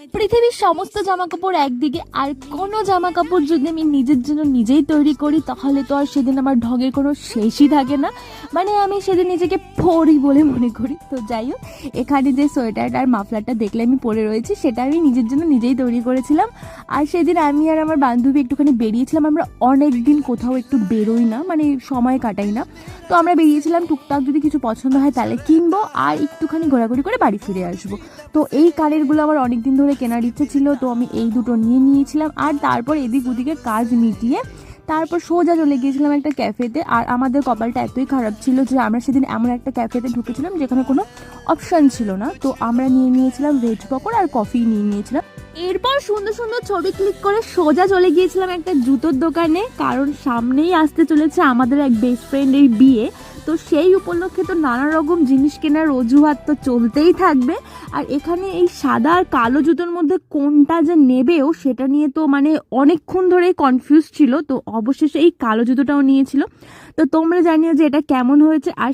পৃথিবীর সমস্ত জামা কাপড় একদিকে, আর কোনো জামা কাপড় যদি আমি নিজের জন্য নিজেই তৈরি করি তাহলে তো আর সেদিন আমার ঢঙের কোনো শেষই থাকে না। মানে আমি সেদিন নিজেকে পরি বলে মনে করি। তো যাই হোক, এখানে যে সোয়েটারটা আর মাফলারটা দেখলে আমি পরে রয়েছি সেটা আমি নিজের জন্য নিজেই তৈরি করেছিলাম। আর সেদিন আমি আর আমার বান্ধবী একটুখানি বেরিয়েছিলাম। আমরা অনেক দিন কোথাও একটু বেরোই না, মানে সময় কাটাই না। তো আমরা বেরিয়েছিলাম, টুকটাক যদি কিছু পছন্দ হয় তাহলে কিনবো আর একটুখানি ঘোরাঘুরি করে বাড়ি ফিরে আসবো। তো এই কানেরগুলো আমার অনেক দিন ধরে কেনার ইচ্ছে ছিল, তো আমি এই দুটো নিয়ে নিয়েছিলাম। আর তারপর এদিক ওদিকে কাজ মিটিয়ে তারপর সোজা চলে গিয়েছিলাম একটা ক্যাফেতে। আর আমাদের কপালটা এতই খারাপ ছিল যে আমরা সেদিন এমন একটা ক্যাফেতে ঢুকেছিলাম যেখানে কোনো অপশান ছিল না। তো আমরা নিয়ে নিয়েছিলাম ভেজ পকোড়া আর কফি নিয়ে নিয়েছিলাম। এরপর সুন্দর সুন্দর ছবি ক্লিক করে সোজা চলে গিয়েছিলাম একটা জুতোর দোকানে, কারণ সামনেই আসতে চলেছে আমাদের এক বেস্ট ফ্রেন্ডের বিয়ে। তো সেই উপলক্ষে তো নানা রকম জিনিস কেনার অজুহাত তো চলতেই থাকবে। আর এখানে এই সাদা আর কালো জুতোর মধ্যে কোনটা যে নেবেও সেটা নিয়ে তো মানে অনেকক্ষণ ধরেই কনফিউজ ছিল। তো অবশেষে এই কালো জুতোটাও নিয়েছিল। তো তোমরা জানিও যে এটা কেমন হয়েছে। আর